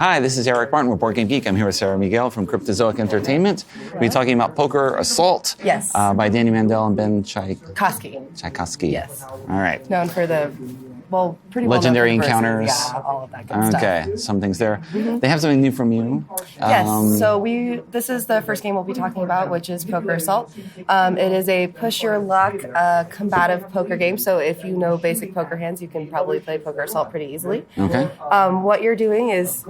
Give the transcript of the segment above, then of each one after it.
Hi, this is Eric Martin with BoardGameGeek. I'm here with Sarah Miguel from Cryptozoic Entertainment. We'll be talking about Poker Assault by Danny Mandel and Ben Tchaikovsky. Yes. All right. Known for the, pretty legendary well known for encounters. Yeah, all of that good stuff. Okay, some things there. They have something new from you. Yes, so this is the first game we'll be talking about, which is Poker Assault. It is a push your luck, combative poker game. So if you know basic poker hands, you can probably play Poker Assault pretty easily. Okay. What you're doing is,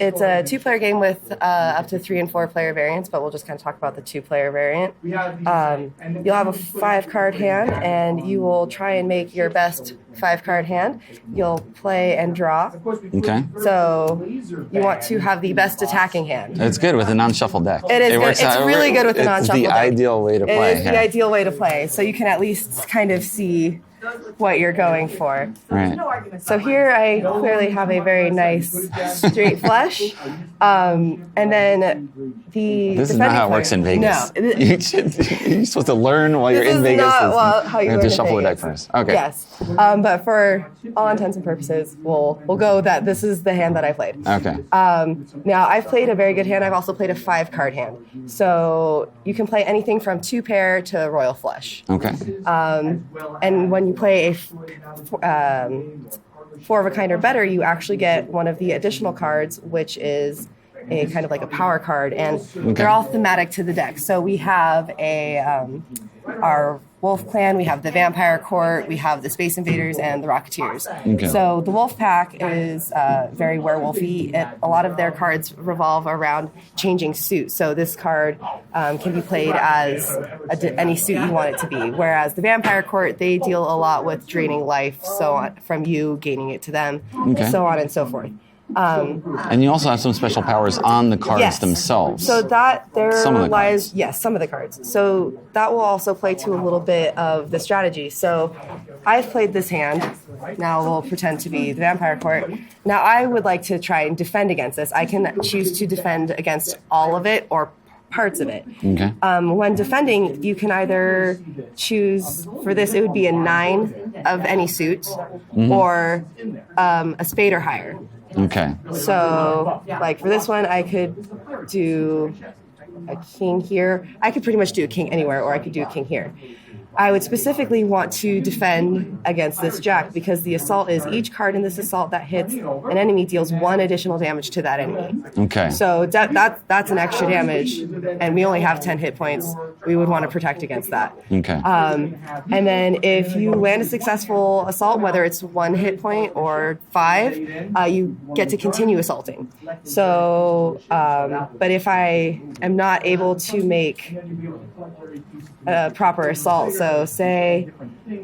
it's a two-player game with up to 3 and 4 player variants, but we'll just kind of talk about the 2-player variant. You'll have a 5-card hand, and you will try and make your best 5-card hand. You'll play and draw. Okay. So you want to have the best attacking hand. It's good with a non-shuffle deck. It is. It's really good with a non-shuffle deck. It's the ideal way to play. It is the ideal way to play. So you can at least kind of see what you're going for. Right. So here I clearly have a very nice straight flush. And then This is not how it works in Vegas. No. You're supposed to learn while you're in Vegas. How you have to shuffle the deck first. Okay. Yes. But for all intents and purposes, we'll go that this is the hand that I played. Okay. Now, I've played a very good hand. I've also played a 5-card hand. So you can play anything from 2-pair to royal flush. Okay. And when you play a 4 of a kind or better, you actually get one of the additional cards, which is a kind of like a power card, and they're all thematic to the deck. So we have our Wolf Clan, we have the Vampire Court, we have the Space Invaders, and the Rocketeers. Okay. So the Wolf Pack is very werewolfy. A lot of their cards revolve around changing suit. So this card can be played as any suit you want it to be. Whereas the Vampire Court, they deal a lot with draining life, so on, from you, gaining it to them, so on and so forth. And you also have some special powers on the cards themselves. So that some of the cards. So that will also play to a little bit of the strategy. So I've played this hand. Now we'll pretend to be the Vampire Court. Now I would like to try and defend against this. I can choose to defend against all of it or parts of it. Okay. When defending, you can either choose, for this it would be a 9 of any suit, or a spade or higher. Okay. So, like for this one, I could do a king here. I could pretty much do a king anywhere, or I could do a king here. I would specifically want to defend against this jack because the assault is each card in this assault that hits an enemy deals 1 additional damage to that enemy. Okay. So that's an extra damage, and we only have 10 hit points. We would want to protect against that. Okay. And then if you land a successful assault, whether it's 1 hit point or 5, you get to continue assaulting. So, but if I am not able to make a proper assault, so say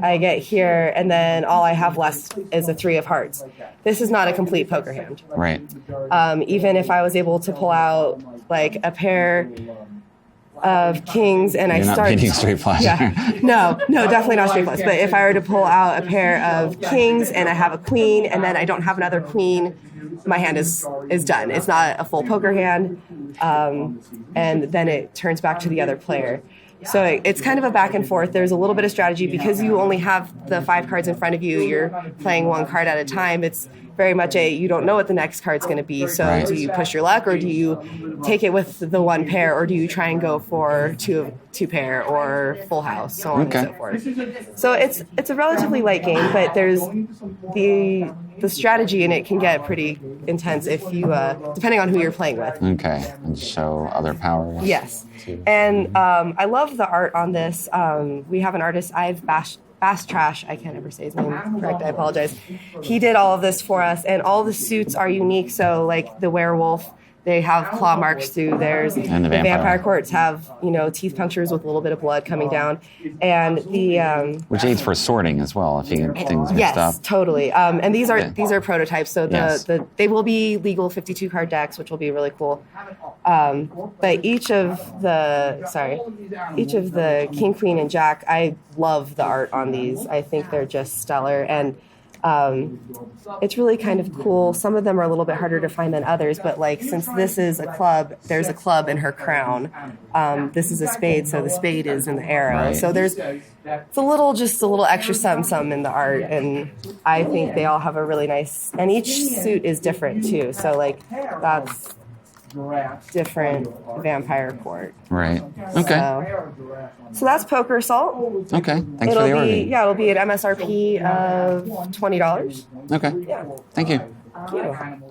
I get here and then all I have left is a 3 of hearts. This is not a complete poker hand. Right. Even if I was able to pull out like a pair of kings and You're not beating straight flush. Yeah. No, definitely not straight flush. But if I were to pull out a pair of kings and I have a queen and then I don't have another queen, my hand is done. It's not a full poker hand. And then it turns back to the other player. So it's kind of a back and forth. There's a little bit of strategy because you only have the 5 cards in front of you. You're playing 1 card at a time. It's very much you don't know what the next card's going to be. So do you push your luck, or do you take it with the 1 pair, or do you try and go for two pair or full house, so on and so forth. So it's a relatively light game, but there's the strategy in it can get pretty intense if you depending on who you're playing with. Okay, and show other powers. Yes, and I love the art on this. We have an artist, Bass Trash, I can't ever say his name correct, I apologize. He did all of this for us, and all the suits are unique. So like the werewolf, they have claw marks through theirs. And the vampire courts have, teeth punctures with a little bit of blood coming down. And the which aids for sorting as well if you get things mixed up. Yes, totally. And these are prototypes, so they will be legal 52 card decks, which will be really cool. But each of the King, Queen, and Jack, I love the art on these. I think they're just stellar. And It's really kind of cool. Some of them are a little bit harder to find than others, but like since this is a club, there's a club in her crown. This is a spade, so the spade is in the arrow. Right. So it's a little extra some in the art, and I think they all have a really nice. And each suit is different too. So like that's different vampire court. Right. Okay. So that's Poker Assault. Okay. Thanks for the overview. It'll be an MSRP of $20. Okay. Yeah. Thank you. Thank you.